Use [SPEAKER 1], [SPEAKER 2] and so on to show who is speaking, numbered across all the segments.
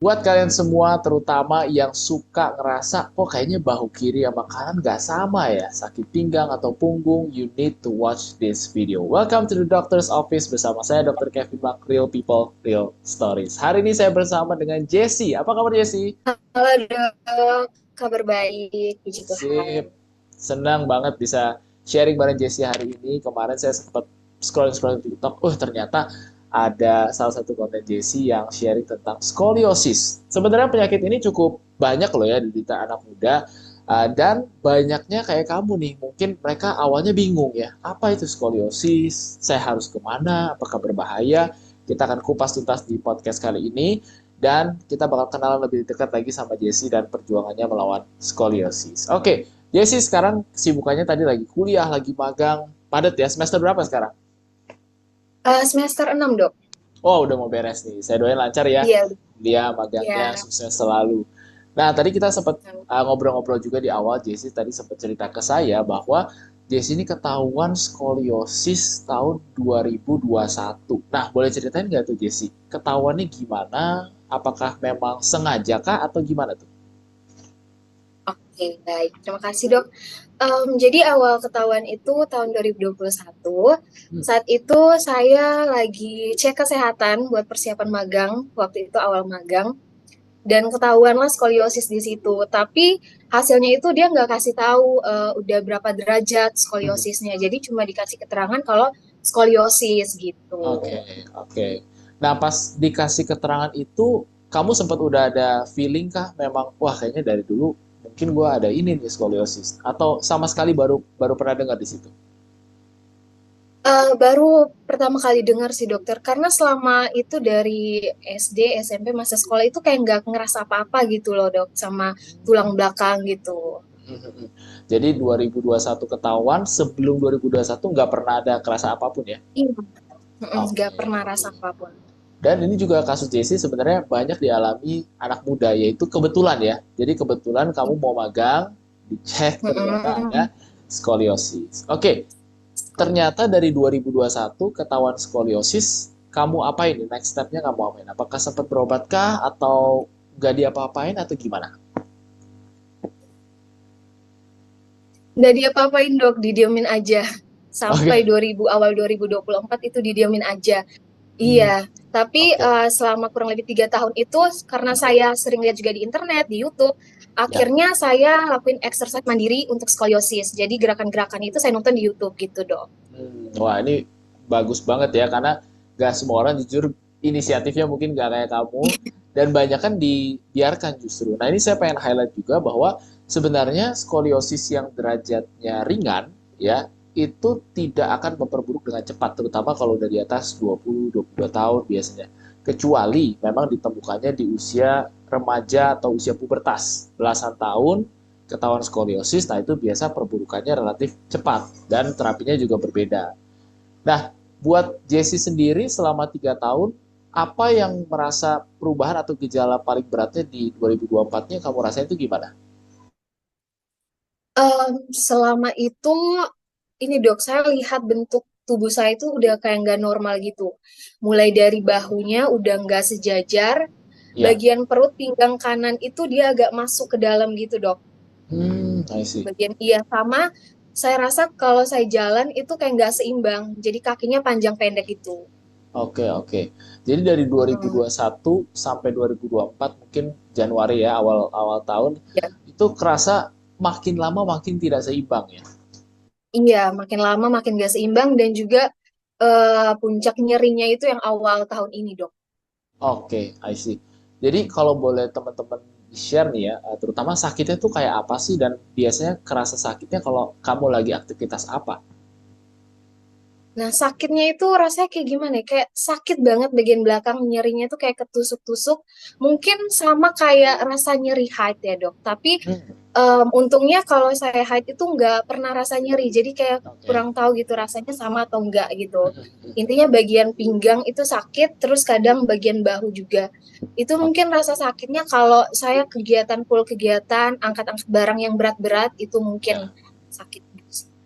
[SPEAKER 1] Buat kalian semua, terutama yang suka ngerasa, kok kayaknya bahu kiri sama kanan nggak sama ya, sakit pinggang atau punggung, you need to watch this video. Welcome to the Doctor's Office bersama saya, Dr. Kevin Mak, Real People, Real Stories. Hari ini saya bersama dengan Jessie. Apa kabar Jessie?
[SPEAKER 2] Halo dok, kabar baik, puji Tuhan.
[SPEAKER 1] Sip. Senang banget bisa sharing bareng Jessie hari ini. Kemarin saya sempat scrolling-scrolling TikTok. Ternyata ada salah satu konten Jessie yang sharing tentang skoliosis. Sebenarnya penyakit ini cukup banyak loh ya diderita anak muda. Dan banyaknya kayak kamu nih, mungkin mereka awalnya bingung ya, apa itu skoliosis, saya harus kemana, apakah berbahaya? Kita akan kupas tuntas di podcast kali ini dan kita bakal kenalan lebih dekat lagi sama Jesse dan perjuangannya melawan skoliosis. Oke, Jesse sekarang kesibukannya tadi lagi kuliah, lagi magang, padat ya. Semester berapa sekarang?
[SPEAKER 2] Semester 6 dok.
[SPEAKER 1] Oh, udah mau beres nih. Saya doain lancar ya.
[SPEAKER 2] Iya,
[SPEAKER 1] Dia magangnya
[SPEAKER 2] iya.
[SPEAKER 1] sukses selalu. Nah, tadi kita sempat ngobrol-ngobrol juga di awal. Jesse tadi sempat cerita ke saya bahwa Jesse ini ketahuan skoliosis tahun 2021. Nah, boleh ceritain nggak tuh Jesse? Ketahuannya gimana? Apakah memang sengaja kah atau gimana tuh?
[SPEAKER 2] Oke, baik. Terima kasih dok. Jadi awal ketahuan itu tahun 2021.
[SPEAKER 1] Hmm,
[SPEAKER 2] Saat itu saya lagi cek kesehatan buat persiapan magang. Waktu itu awal magang. Dan ketahuanlah skoliosis di situ. Tapi hasilnya itu dia nggak kasih tahu udah berapa derajat
[SPEAKER 1] hmm.
[SPEAKER 2] skoliosisnya. Jadi cuma dikasih keterangan kalau skoliosis gitu.
[SPEAKER 1] Oke, oke. Nah, pas dikasih keterangan itu, kamu sempat udah ada feeling kah memang, wah kayaknya dari dulu mungkin gua ada ini nih skoliosis, atau sama sekali baru baru pernah dengar di situ?
[SPEAKER 2] Baru pertama kali dengar sih dokter, karena selama itu dari SD, SMP, masa sekolah itu kayak nggak ngerasa apa-apa gitu loh dok, sama tulang belakang gitu.
[SPEAKER 1] Jadi 2021 ketahuan, sebelum 2021 nggak pernah ada kerasa apapun ya?
[SPEAKER 2] Iya, nggak
[SPEAKER 1] Oke,
[SPEAKER 2] pernah
[SPEAKER 1] oke.
[SPEAKER 2] rasa apapun.
[SPEAKER 1] Dan ini juga kasus Jesse sebenarnya banyak dialami anak muda, yaitu kebetulan ya. Jadi kebetulan kamu mau magang, dicek ternyata ada
[SPEAKER 2] Mm-mm.
[SPEAKER 1] skoliosis. Oke, ternyata dari 2021 ketahuan skoliosis, kamu apain nih? Next step-nya kamu apain? Apakah sempat berobat kah atau nggak diapa-apain atau gimana?
[SPEAKER 2] Nggak diapa-apain dok, didiemin aja. Sampai
[SPEAKER 1] Oke.
[SPEAKER 2] 2024 itu didiemin aja.
[SPEAKER 1] Hmm,
[SPEAKER 2] Iya, tapi
[SPEAKER 1] oke.
[SPEAKER 2] selama kurang lebih 3 tahun itu karena saya sering lihat juga di internet, di YouTube,
[SPEAKER 1] Ya.
[SPEAKER 2] akhirnya saya lakuin exercise mandiri untuk skoliosis. Jadi gerakan-gerakan itu saya nonton di YouTube gitu dong.
[SPEAKER 1] Wah, ini bagus banget ya karena gak semua orang jujur inisiatifnya mungkin gak kayak kamu dan banyak kan dibiarkan justru. Nah, ini saya pengen highlight juga bahwa sebenarnya skoliosis yang derajatnya ringan ya itu tidak akan memperburuk dengan cepat terutama kalau udah di atas 20-22 tahun biasanya. Kecuali memang ditemukannya di usia remaja atau usia pubertas, belasan tahun ketahuan skoliosis, nah itu biasa perburukannya relatif cepat dan terapinya juga berbeda. Nah, buat Jesse sendiri selama 3 tahun, apa yang merasa perubahan atau gejala paling beratnya di 2024-nya kamu rasain itu gimana?
[SPEAKER 2] Selama itu, ini dok, saya lihat bentuk tubuh saya itu udah kayak nggak normal gitu. Mulai dari bahunya udah nggak sejajar,
[SPEAKER 1] Ya,
[SPEAKER 2] bagian perut pinggang kanan itu dia agak masuk ke dalam gitu dok.
[SPEAKER 1] I see.
[SPEAKER 2] Bagian iya sama, saya rasa kalau saya jalan itu kayak nggak seimbang, jadi kakinya panjang pendek gitu.
[SPEAKER 1] Oke, oke. Jadi dari
[SPEAKER 2] Mm,
[SPEAKER 1] 2021 sampai 2024 mungkin Januari ya awal awal tahun
[SPEAKER 2] ya.
[SPEAKER 1] itu kerasa makin lama makin tidak seimbang ya.
[SPEAKER 2] Iya, makin lama makin nggak seimbang dan juga puncak nyerinya itu yang awal tahun ini dok.
[SPEAKER 1] Oke, I see. Jadi kalau boleh teman-teman share nih ya, terutama sakitnya tuh kayak apa sih dan biasanya kerasa sakitnya kalau kamu lagi aktivitas apa?
[SPEAKER 2] Nah, sakitnya itu rasanya kayak gimana ya? Kayak sakit banget bagian belakang, nyerinya tuh kayak ketusuk-tusuk. Mungkin sama kayak rasa nyeri haid ya, Dok. Tapi
[SPEAKER 1] Hmm,
[SPEAKER 2] untungnya kalau saya haid itu nggak pernah rasa nyeri. Jadi kayak
[SPEAKER 1] oke.
[SPEAKER 2] kurang tahu gitu rasanya sama atau enggak gitu. Intinya bagian pinggang itu sakit, terus kadang bagian bahu juga. Itu
[SPEAKER 1] Oke.
[SPEAKER 2] mungkin rasa sakitnya kalau saya kegiatan full kegiatan, angkat-angkat barang yang berat-berat, itu mungkin
[SPEAKER 1] Ya,
[SPEAKER 2] sakit.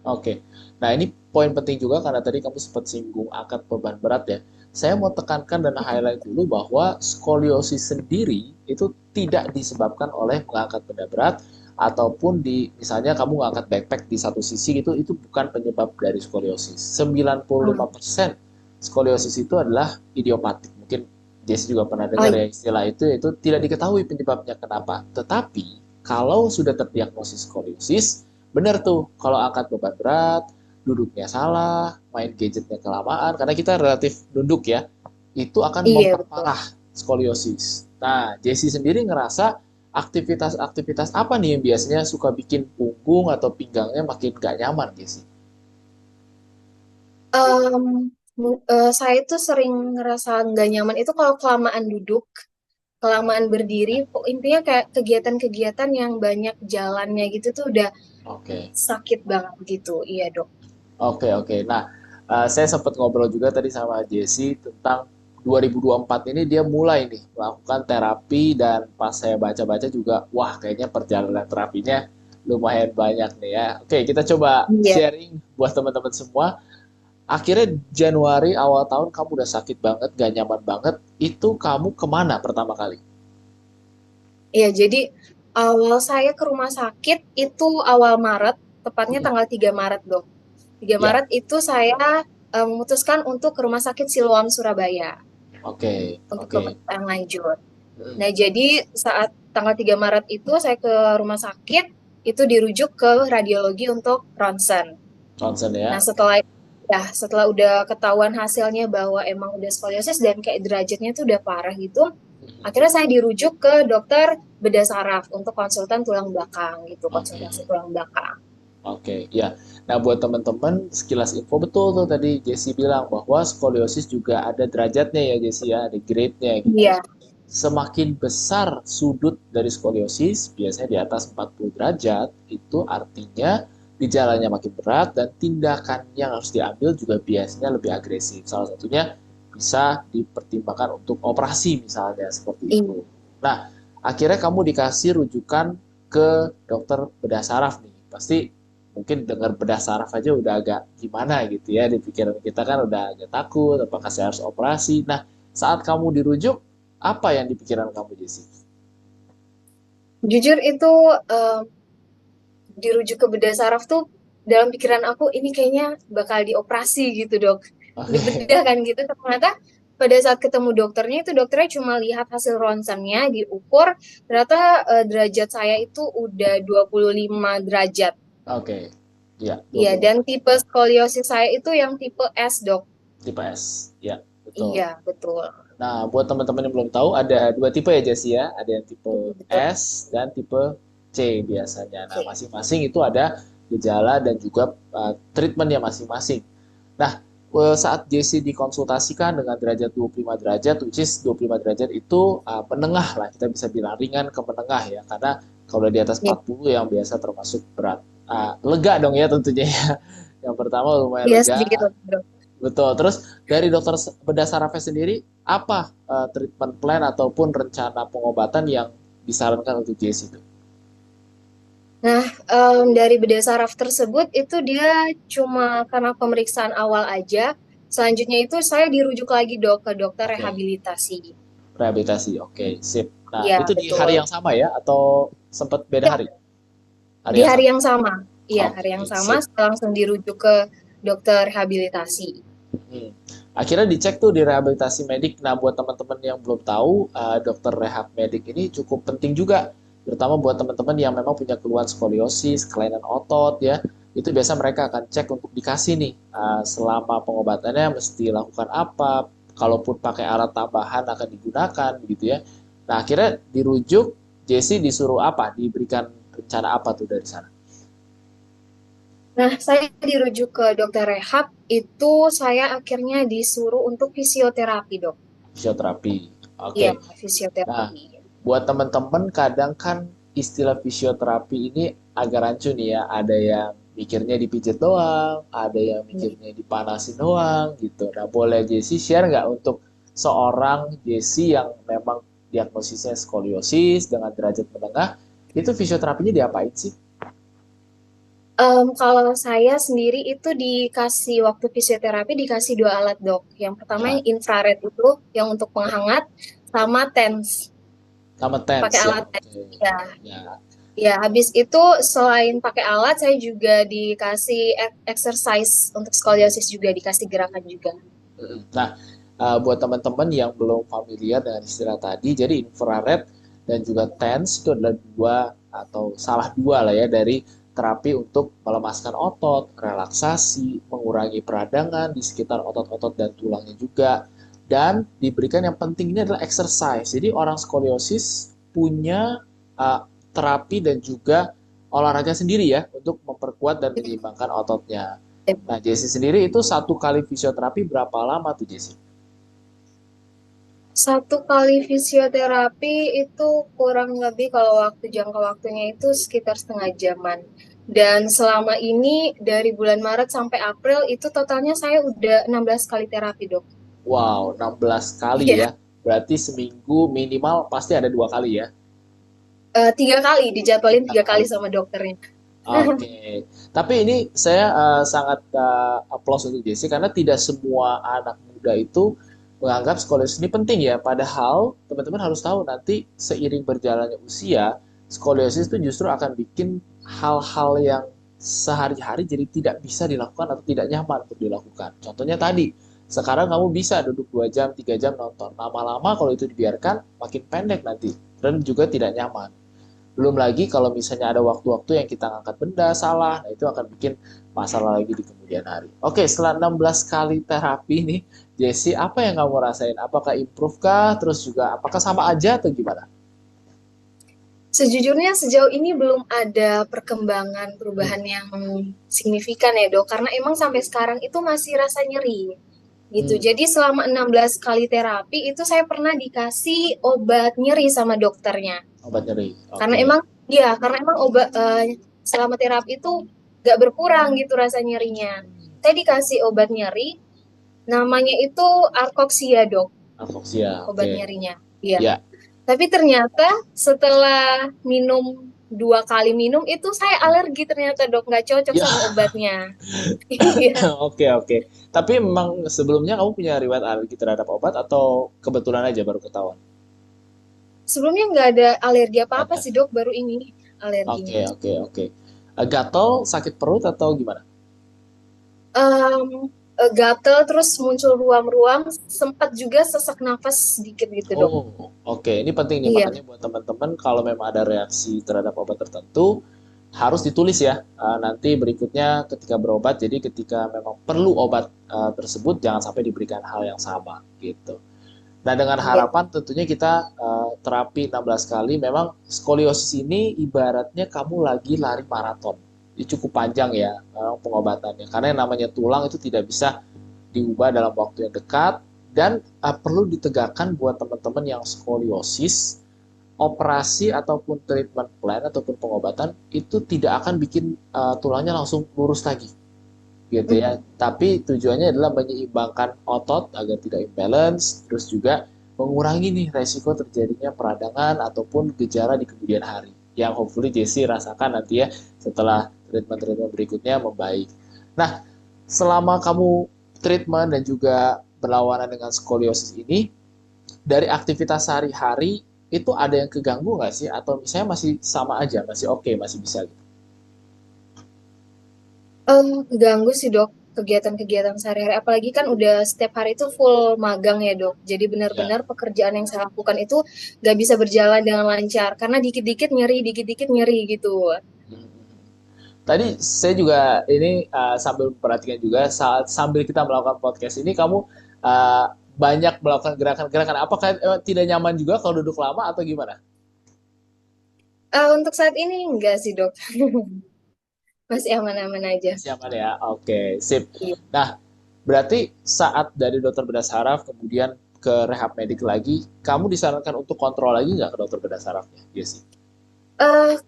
[SPEAKER 1] oke. Nah, ini poin penting juga karena tadi kamu sempat singgung angkat beban berat ya. saya mau tekankan dan highlight dulu bahwa skoliosis sendiri itu tidak disebabkan oleh mengangkat benda berat ataupun di misalnya kamu ngangkat backpack di satu sisi gitu, itu bukan penyebab dari skoliosis. 95% skoliosis itu adalah idiopatik. Mungkin Jesse juga pernah
[SPEAKER 2] Oh
[SPEAKER 1] dengar
[SPEAKER 2] iya.
[SPEAKER 1] ya istilah itu tidak diketahui penyebabnya kenapa. Tetapi kalau sudah terdiagnosis skoliosis, benar tuh kalau angkat beban berat, duduknya salah, main gadgetnya kelamaan, karena kita relatif nunduk ya, itu akan
[SPEAKER 2] Iya, betul.
[SPEAKER 1] memperparah skoliosis. Nah, Jesse sendiri ngerasa aktivitas-aktivitas apa nih yang biasanya suka bikin punggung atau pinggangnya makin gak nyaman, Jesse?
[SPEAKER 2] Em, saya tuh sering ngerasa nggak nyaman itu kalau kelamaan duduk, kelamaan berdiri, intinya kayak kegiatan-kegiatan yang banyak jalannya gitu tuh udah
[SPEAKER 1] Oke.
[SPEAKER 2] sakit banget gitu. Iya, Dok.
[SPEAKER 1] Oke, oke. Nah, saya sempat ngobrol juga tadi sama Jesse tentang 2024 ini dia mulai nih melakukan terapi dan pas saya baca-baca juga, wah kayaknya perjalanan terapinya lumayan banyak nih ya. Oke, kita coba
[SPEAKER 2] Iya.
[SPEAKER 1] sharing buat teman-teman semua. Akhirnya Januari awal tahun kamu udah sakit banget, gak nyaman banget. Itu kamu kemana pertama kali?
[SPEAKER 2] Iya, jadi awal saya ke rumah sakit itu awal Maret, tepatnya
[SPEAKER 1] Hmm,
[SPEAKER 2] tanggal 3 Maret, Dok. 3
[SPEAKER 1] ya,
[SPEAKER 2] Maret itu saya memutuskan untuk ke Rumah Sakit Siloam Surabaya
[SPEAKER 1] oke,
[SPEAKER 2] untuk
[SPEAKER 1] oke.
[SPEAKER 2] pemeriksaan lanjut.
[SPEAKER 1] Hmm,
[SPEAKER 2] Nah, jadi saat tanggal 3 Maret itu saya ke rumah sakit, itu dirujuk ke radiologi untuk ronsen.
[SPEAKER 1] Johnson ya,
[SPEAKER 2] Nah,
[SPEAKER 1] oke.
[SPEAKER 2] setelah udah ketahuan hasilnya bahwa emang udah skoliosis dan kayak derajatnya tuh udah parah gitu, akhirnya saya dirujuk ke dokter bedah saraf untuk konsultan tulang belakang gitu,
[SPEAKER 1] Oke.
[SPEAKER 2] konsultasi tulang belakang.
[SPEAKER 1] Oke, ya. Nah, buat teman-teman, sekilas info betul tuh tadi Jesse bilang bahwa skoliosis juga ada derajatnya ya, Jesse ya, ada grade-nya gitu.
[SPEAKER 2] Iya,
[SPEAKER 1] Semakin besar sudut dari skoliosis, biasanya di atas 40 derajat, itu artinya gejalanya makin berat dan tindakan yang harus diambil juga biasanya lebih agresif. Salah satunya bisa dipertimbangkan untuk operasi misalnya seperti
[SPEAKER 2] iya.
[SPEAKER 1] itu. Nah, akhirnya kamu dikasih rujukan ke dokter bedah saraf nih. Pasti mungkin dengar bedah saraf aja udah agak gimana gitu ya, di pikiran kita kan udah agak takut apakah saya harus operasi. Nah, saat kamu dirujuk, apa yang di pikiran kamu, Jesse?
[SPEAKER 2] Jujur itu eh, dirujuk ke bedah saraf tuh dalam pikiran aku ini kayaknya bakal dioperasi gitu, Dok.
[SPEAKER 1] Oke.
[SPEAKER 2] Dibedah kan gitu, ternyata pada saat ketemu dokternya itu dokternya cuma lihat hasil ronsennya diukur, ternyata derajat saya itu udah 25 derajat.
[SPEAKER 1] Oke. Ya,
[SPEAKER 2] Iya,
[SPEAKER 1] 25.
[SPEAKER 2] dan tipe skoliosis saya itu yang tipe S, Dok.
[SPEAKER 1] Tipe S. Ya, betul.
[SPEAKER 2] Iya, betul.
[SPEAKER 1] Nah, buat teman-teman yang belum tahu, ada dua tipe ya, Jesse ya. Ada yang tipe
[SPEAKER 2] Betul.
[SPEAKER 1] S dan tipe C biasanya. Nah,
[SPEAKER 2] Oke.
[SPEAKER 1] masing-masing itu ada gejala dan juga treatmentnya masing-masing. Nah, saat Jesse dikonsultasikan dengan derajat 25 derajat, which is 25 derajat itu menengah lah, kita bisa bilang ringan ke menengah ya, karena kalau di atas
[SPEAKER 2] Iya,
[SPEAKER 1] 40 yang biasa termasuk berat. Lega dong ya tentunya ya. Yang pertama lumayan
[SPEAKER 2] iya
[SPEAKER 1] lega,
[SPEAKER 2] sedikit, Dok.
[SPEAKER 1] betul. Terus dari dokter bedah sarafnya sendiri, apa treatment plan ataupun rencana pengobatan yang disarankan untuk Jesse itu?
[SPEAKER 2] Nah, dari bedah saraf tersebut itu dia cuma karena pemeriksaan awal aja. Selanjutnya itu saya dirujuk lagi, Dok, ke dokter
[SPEAKER 1] Oke,
[SPEAKER 2] rehabilitasi.
[SPEAKER 1] rehabilitasi. Oke, sip. Nah,
[SPEAKER 2] Iya,
[SPEAKER 1] itu di hari
[SPEAKER 2] betul.
[SPEAKER 1] yang sama ya atau sempat beda
[SPEAKER 2] Ya,
[SPEAKER 1] hari? Hari
[SPEAKER 2] di
[SPEAKER 1] yang
[SPEAKER 2] hari
[SPEAKER 1] sama.
[SPEAKER 2] yang sama. Iya, hari yang
[SPEAKER 1] Oke,
[SPEAKER 2] sama
[SPEAKER 1] sip.
[SPEAKER 2] saya langsung dirujuk ke dokter rehabilitasi.
[SPEAKER 1] Hmm. Akhirnya dicek tuh di rehabilitasi medik. Nah, buat teman-teman yang belum tahu, dokter rehab medik ini cukup penting juga, terutama buat teman-teman yang memang punya keluhan skoliosis, kelainan otot ya. Itu biasa mereka akan cek untuk dikasih nih selama pengobatannya mesti lakukan apa, kalaupun pakai alat tambahan akan digunakan gitu ya. Nah, akhirnya dirujuk, Jesse disuruh apa? Diberikan rencana apa tuh dari sana?
[SPEAKER 2] Nah, saya dirujuk ke dokter rehab, itu saya akhirnya disuruh untuk fisioterapi, Dok.
[SPEAKER 1] Fisioterapi. Oke.
[SPEAKER 2] Iya,
[SPEAKER 1] Nah,
[SPEAKER 2] fisioterapi.
[SPEAKER 1] buat teman-teman kadang kan istilah fisioterapi ini agak rancu nih ya. Ada yang mikirnya dipijit doang, ada yang mikirnya dipanasin doang gitu. Nah, boleh Jesse share nggak untuk seorang Jesse yang memang diagnosisnya skoliosis dengan derajat menengah, itu fisioterapinya diapain sih?
[SPEAKER 2] Kalau saya sendiri itu dikasih waktu fisioterapi dikasih 2 alat, Dok. Yang pertama yang
[SPEAKER 1] Ya,
[SPEAKER 2] infrared itu, yang untuk
[SPEAKER 1] ya.
[SPEAKER 2] penghangat, sama TENS,
[SPEAKER 1] Sama
[SPEAKER 2] pakai
[SPEAKER 1] TENS ya,
[SPEAKER 2] alat TENS.
[SPEAKER 1] oke.
[SPEAKER 2] Ya,
[SPEAKER 1] Ya.
[SPEAKER 2] ya. Habis itu selain pakai alat, saya juga dikasih exercise untuk skoliosis juga, dikasih gerakan juga.
[SPEAKER 1] Nah, buat teman-teman yang belum familiar dengan istilah tadi, jadi infrared dan juga TENS itu adalah dua atau salah dua lah ya dari terapi untuk melemaskan otot, relaksasi, mengurangi peradangan di sekitar otot-otot dan tulangnya juga. Dan diberikan yang penting ini adalah exercise. Jadi orang skoliosis punya uh, terapi dan juga olahraga sendiri ya untuk memperkuat dan menyeimbangkan ototnya. Nah, Jesse sendiri itu satu kali fisioterapi berapa lama tuh, Jesse?
[SPEAKER 2] Satu kali fisioterapi itu kurang lebih kalau jangka waktunya itu sekitar setengah jaman. Dan selama ini dari bulan Maret sampai April itu totalnya saya udah 16 kali terapi, Dok.
[SPEAKER 1] Wow, 16 kali
[SPEAKER 2] Iya.
[SPEAKER 1] ya. Berarti seminggu minimal pasti ada 2 kali ya.
[SPEAKER 2] 3 kali, dijadwalin
[SPEAKER 1] Tiga
[SPEAKER 2] 3 kali
[SPEAKER 1] kali.
[SPEAKER 2] sama dokternya.
[SPEAKER 1] Oke. Tapi ini saya sangat applause untuk Jesse karena tidak semua anak muda itu menganggap skoliosis ini penting ya. Padahal teman-teman harus tahu nanti seiring berjalannya usia, skoliosis itu justru akan bikin hal-hal yang sehari-hari jadi tidak bisa dilakukan atau tidak nyaman untuk dilakukan. Contohnya tadi, sekarang kamu bisa duduk 2 jam, 3 jam nonton. Lama-lama kalau itu dibiarkan makin pendek nanti dan juga tidak nyaman. Belum lagi kalau misalnya ada waktu-waktu yang kita ngangkat benda salah, nah itu akan bikin masalah lagi di kemudian hari. Oke, setelah 16 kali terapi nih, Jesse, apa yang kamu rasain? Apakah improve kah? Terus juga apakah sama aja atau gimana?
[SPEAKER 2] Sejujurnya sejauh ini belum ada perkembangan
[SPEAKER 1] Hmm.
[SPEAKER 2] perubahan yang signifikan ya, Dok, karena emang sampai sekarang itu masih rasa nyeri gitu.
[SPEAKER 1] Hmm.
[SPEAKER 2] Jadi selama 16 kali terapi itu saya pernah dikasih obat nyeri sama dokternya.
[SPEAKER 1] Obat nyeri.
[SPEAKER 2] Karena
[SPEAKER 1] Oke.
[SPEAKER 2] emang ya, karena emang obat selama terapi itu gak berkurang gitu rasa nyerinya. Saya dikasih obat nyeri, namanya itu Arcoxia, Dok,
[SPEAKER 1] Alfoksia.
[SPEAKER 2] obat
[SPEAKER 1] Oke.
[SPEAKER 2] nyerinya. Iya.
[SPEAKER 1] Ya.
[SPEAKER 2] Tapi ternyata setelah minum 2 kali minum itu saya alergi ternyata, Dok, nggak cocok
[SPEAKER 1] Ya.
[SPEAKER 2] sama obatnya. Iya.
[SPEAKER 1] Oke, oke. Tapi memang sebelumnya kamu punya riwayat alergi terhadap obat atau kebetulan aja baru ketahuan?
[SPEAKER 2] Sebelumnya nggak ada alergi apa-apa
[SPEAKER 1] Ada.
[SPEAKER 2] sih, Dok, baru ini
[SPEAKER 1] Oke,
[SPEAKER 2] alerginya.
[SPEAKER 1] oke, oke. Gatal, sakit perut atau gimana?
[SPEAKER 2] Em, Gatel terus muncul ruam-ruam, sempat juga sesak nafas sedikit gitu, Dok.
[SPEAKER 1] Oh, oke. Ini penting nih,
[SPEAKER 2] Iya,
[SPEAKER 1] makanya buat teman-teman kalau memang ada reaksi terhadap obat tertentu, harus ditulis ya. Nanti berikutnya ketika berobat, jadi ketika memang perlu obat tersebut, jangan sampai diberikan hal yang sama gitu. Nah, dengan
[SPEAKER 2] iya,
[SPEAKER 1] harapan tentunya kita terapi 16 kali, memang skoliosis ini ibaratnya kamu lagi lari maraton. Ini cukup panjang ya pengobatannya, karena yang namanya tulang itu tidak bisa diubah dalam waktu yang dekat dan perlu ditegakkan buat teman-teman yang skoliosis operasi ataupun treatment plan ataupun pengobatan itu tidak akan bikin tulangnya langsung lurus lagi gitu ya. Tapi tujuannya adalah menyeimbangkan otot agar tidak imbalance, terus juga mengurangi nih resiko terjadinya peradangan ataupun gejala di kemudian hari. Yang hopefully Jesse rasakan nanti ya setelah treatment-treatment berikutnya membaik. Nah, selama kamu treatment dan juga berlawanan dengan skoliosis ini, dari aktivitas sehari-hari itu ada yang keganggu nggak sih? Atau misalnya masih sama aja, masih oke, masih bisa gitu?
[SPEAKER 2] ganggu sih, Dok, kegiatan-kegiatan sehari-hari. Apalagi kan udah setiap hari itu full magang ya, Dok. Jadi
[SPEAKER 1] Ya.
[SPEAKER 2] benar-benar pekerjaan yang saya lakukan itu nggak bisa berjalan dengan lancar karena dikit-dikit nyeri gitu.
[SPEAKER 1] Tadi saya juga ini sambil memperhatikan juga saat sambil kita melakukan podcast ini kamu uh, banyak melakukan gerakan-gerakan. Apakah tidak nyaman juga kalau duduk lama atau gimana?
[SPEAKER 2] Untuk saat ini enggak sih, Dok. Masih aman-aman aja.
[SPEAKER 1] Masih aman ya. Oke, sip.
[SPEAKER 2] Iya.
[SPEAKER 1] Nah, berarti saat dari dokter bedah saraf kemudian ke rehab medik lagi, kamu disarankan untuk kontrol lagi nggak ke dokter bedah sarafnya? Iya sih.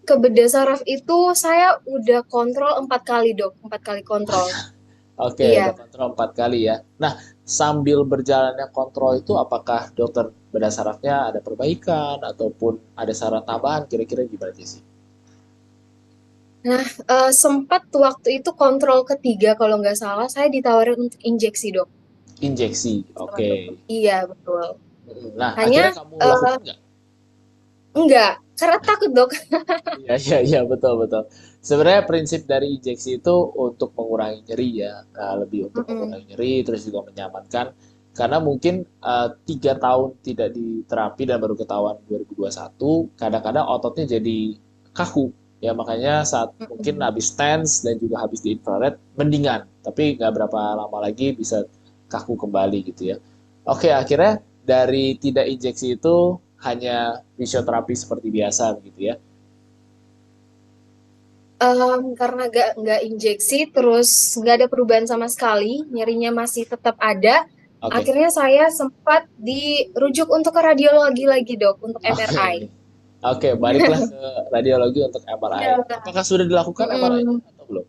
[SPEAKER 2] Ke bedah saraf itu saya udah kontrol 4 kali, Dok. 4 kali kontrol.
[SPEAKER 1] Oke,
[SPEAKER 2] Iya.
[SPEAKER 1] udah kontrol 4 kali ya. Nah, sambil berjalannya kontrol itu apakah dokter bedah sarafnya ada perbaikan ataupun ada saran tambahan kira-kira gimana sih?
[SPEAKER 2] Nah, sempat waktu itu kontrol ketiga kalau nggak salah, saya ditawarin untuk injeksi, Dok,
[SPEAKER 1] Injeksi,
[SPEAKER 2] sama
[SPEAKER 1] oke.
[SPEAKER 2] dokter. Iya, betul.
[SPEAKER 1] Nah,
[SPEAKER 2] Hanya,
[SPEAKER 1] akhirnya kamu
[SPEAKER 2] eh,
[SPEAKER 1] lakukan nggak?
[SPEAKER 2] enggak, karena takut, Dok.
[SPEAKER 1] Iya, iya, iya, betul, betul. Sebenarnya prinsip dari injeksi itu untuk mengurangi nyeri ya, lebih untuk mengurangi
[SPEAKER 2] Mm-mm.
[SPEAKER 1] nyeri, terus juga menyamankan. Karena mungkin 3 tahun tidak diterapi dan baru ketahuan 2021, kadang-kadang ototnya jadi kaku. Ya, makanya saat mungkin
[SPEAKER 2] Mm-mm.
[SPEAKER 1] habis TENS dan juga habis di infrared, mendingan. Tapi nggak berapa lama lagi bisa kaku kembali gitu ya. Oke, akhirnya dari tidak injeksi itu hanya fisioterapi seperti biasa begitu ya.
[SPEAKER 2] Karena nggak injeksi, terus nggak ada perubahan sama sekali, nyerinya masih tetap ada.
[SPEAKER 1] Oke.
[SPEAKER 2] Akhirnya saya sempat dirujuk untuk ke radiologi lagi, Dok, untuk MRI.
[SPEAKER 1] Oke. Oke, baliklah ke radiologi untuk MRI.
[SPEAKER 2] Iya.
[SPEAKER 1] Apakah sudah dilakukan MRI-nya
[SPEAKER 2] Mm-mm.
[SPEAKER 1] atau belum?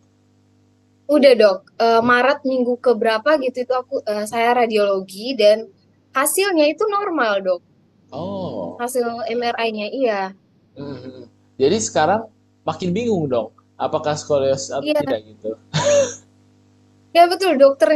[SPEAKER 2] Udah, Dok. Maret minggu keberapa gitu itu saya radiologi dan hasilnya itu normal, Dok.
[SPEAKER 1] Oh.
[SPEAKER 2] Hasil MRI-nya iya.
[SPEAKER 1] Mhm. Jadi sekarang makin bingung dong, apakah skoliosis atau
[SPEAKER 2] Iya,
[SPEAKER 1] tidak gitu.
[SPEAKER 2] ya betul. Dokter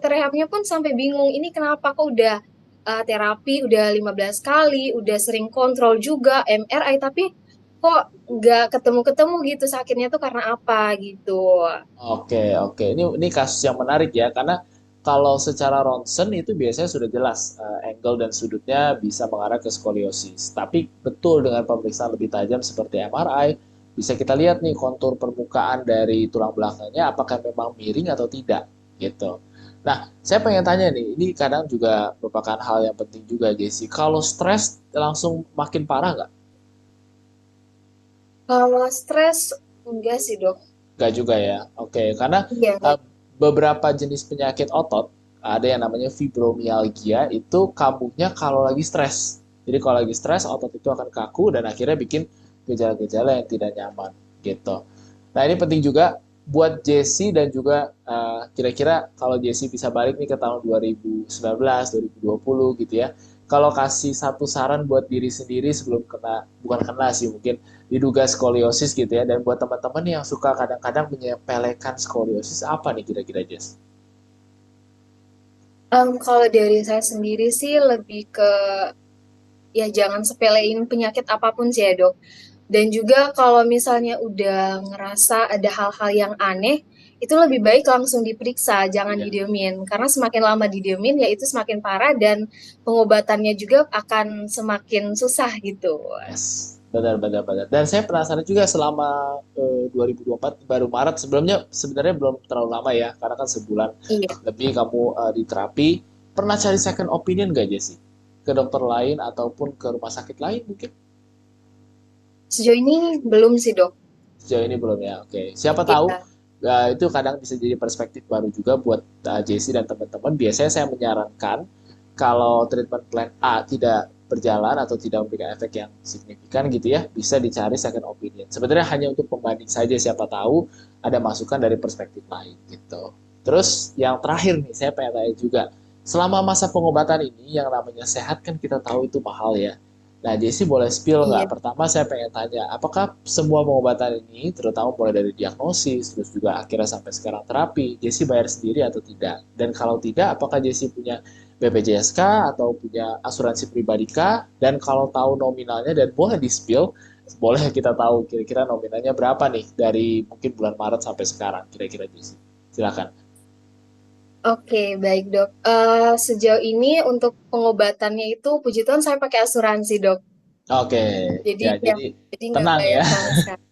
[SPEAKER 2] rehabnya pun sampai bingung. Ini kenapa kok udah terapi udah 15 kali, udah sering kontrol juga MRI tapi kok nggak ketemu-ketemu gitu sakitnya tuh karena apa gitu.
[SPEAKER 1] Oke, oke. Ini kasus yang menarik ya, karena kalau secara ronsen itu biasanya sudah jelas angle dan sudutnya bisa mengarah ke skoliosis. Tapi betul dengan pemeriksaan lebih tajam seperti MRI, bisa kita lihat nih kontur permukaan dari tulang belakangnya apakah memang miring atau tidak gitu. Nah, saya pengen tanya nih, ini kadang juga merupakan hal yang penting juga, Jesse. Kalau stres langsung makin parah nggak?
[SPEAKER 2] Kalau stres enggak sih, Dok.
[SPEAKER 1] Enggak juga ya. Oke, karena
[SPEAKER 2] Iya, enggak.
[SPEAKER 1] beberapa jenis penyakit otot ada yang namanya fibromialgia itu kambuhnya kalau lagi stres. Jadi kalau lagi stres otot itu akan kaku dan akhirnya bikin gejala-gejala yang tidak nyaman gitu. Nah, ini penting juga buat Jesse dan juga kira-kira kalau Jesse bisa balik nih ke tahun 2019, 2020 gitu ya. Kalau kasih satu saran buat diri sendiri sebelum kena, bukan kena sih mungkin, diduga skoliosis gitu ya. Dan buat teman-teman yang suka kadang-kadang menyepelekan skoliosis, apa nih kira-kira, Jess?
[SPEAKER 2] Kalau dari saya sendiri sih lebih ke ya jangan sepelein penyakit apapun sih ya, Dok. Dan juga kalau misalnya udah ngerasa ada hal-hal yang aneh, itu lebih baik langsung diperiksa, jangan
[SPEAKER 1] Iya.
[SPEAKER 2] didiemin. Karena semakin lama didiemin, ya itu semakin parah dan pengobatannya juga akan semakin susah gitu.
[SPEAKER 1] Yes, benar, benar, benar. Dan saya penasaran juga selama 2024 baru Maret, sebelumnya sebenarnya belum terlalu lama ya, karena kan sebulan
[SPEAKER 2] Iya.
[SPEAKER 1] lebih kamu di terapi. Pernah cari second opinion gak, Jesse? Ke dokter lain ataupun ke rumah sakit lain mungkin?
[SPEAKER 2] Sejauh ini belum sih, Dok.
[SPEAKER 1] Sejauh ini belum ya. Oke, siapa tahu
[SPEAKER 2] Iya.
[SPEAKER 1] itu kadang bisa jadi perspektif baru juga buat Jesse dan teman-teman. Biasanya saya menyarankan kalau treatment plan A tidak berjalan atau tidak memberikan efek yang signifikan gitu ya, bisa dicari second opinion. Sebenarnya hanya untuk pembanding saja, siapa tahu ada masukan dari perspektif lain gitu. Terus yang terakhir nih, saya pengen tanya juga, selama masa pengobatan ini yang namanya sehat kan kita tahu itu mahal ya. Nah, Jesse boleh spill nggak?
[SPEAKER 2] Iya.
[SPEAKER 1] Pertama saya pengen tanya, apakah semua pengobatan ini, terutama mulai dari diagnosis, terus juga akhirnya sampai sekarang terapi, Jesse bayar sendiri atau tidak? Dan kalau tidak, apakah Jesse punya BPJS atau punya asuransi pribadi kah? Dan kalau tahu nominalnya dan boleh di-spill, boleh kita tahu kira-kira nominalnya berapa nih dari mungkin bulan Maret sampai sekarang, kira-kira Jesse. Silakan.
[SPEAKER 2] Oke, baik, Dok. Sejauh ini untuk pengobatannya itu, puji Tuhan saya pakai asuransi, Dok.
[SPEAKER 1] Oke,
[SPEAKER 2] Jadi
[SPEAKER 1] ya
[SPEAKER 2] ya,
[SPEAKER 1] jadi
[SPEAKER 2] jadi nggak
[SPEAKER 1] tenang
[SPEAKER 2] bayar
[SPEAKER 1] ya.
[SPEAKER 2] sama sekali.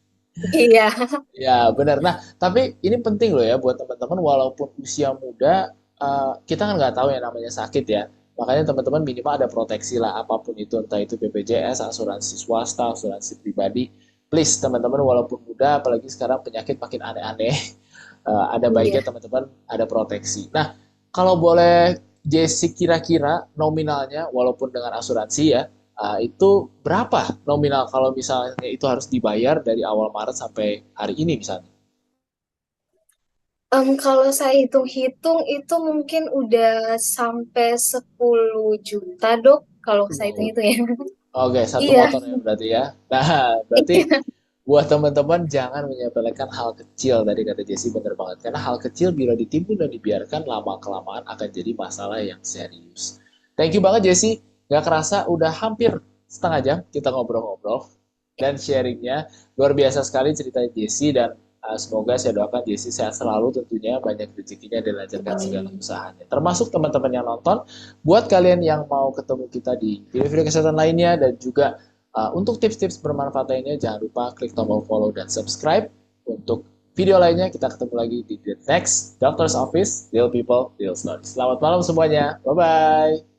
[SPEAKER 2] Iya.
[SPEAKER 1] Ya, benar. Nah, tapi ini penting loh ya buat teman-teman walaupun usia muda, kita kan nggak tahu yang namanya sakit ya. Makanya teman-teman minimal ada proteksi lah apapun itu, entah itu BPJS, asuransi swasta, asuransi pribadi. Please teman-teman walaupun muda, apalagi sekarang penyakit makin aneh-aneh, ada baiknya
[SPEAKER 2] Iya.
[SPEAKER 1] teman-teman ada proteksi. Nah, kalau boleh Jesse kira-kira nominalnya walaupun dengan asuransi ya, itu berapa nominal kalau misalnya itu harus dibayar dari awal Maret sampai hari ini misalnya?
[SPEAKER 2] Kalau saya hitung-hitung itu mungkin udah sampai 10 juta, Dok. Kalau saya
[SPEAKER 1] Wow.
[SPEAKER 2] hitung-hitung ya.
[SPEAKER 1] Oke, satu
[SPEAKER 2] Iya.
[SPEAKER 1] motornya berarti ya. Nah, berarti
[SPEAKER 2] Iya.
[SPEAKER 1] buat teman-teman jangan menyepelekan hal kecil, tadi kata Jesse bener banget, karena hal kecil bila ditimbun dan dibiarkan lama kelamaan akan jadi masalah yang serius. Thank you banget Jesse, nggak kerasa udah hampir setengah jam kita ngobrol-ngobrol dan sharingnya luar biasa sekali cerita Jesse, dan semoga saya doakan Jesse sehat selalu, tentunya banyak rezekinya dan lancarkan segala usahanya. Termasuk teman-teman yang nonton, buat kalian yang mau ketemu kita di video-video kesehatan lainnya dan juga untuk tips-tips bermanfaat lainnya, jangan lupa klik tombol follow dan subscribe. Untuk video lainnya kita ketemu lagi di the next Doctor's Office, Real People, Real Stories. Selamat malam semuanya, bye-bye.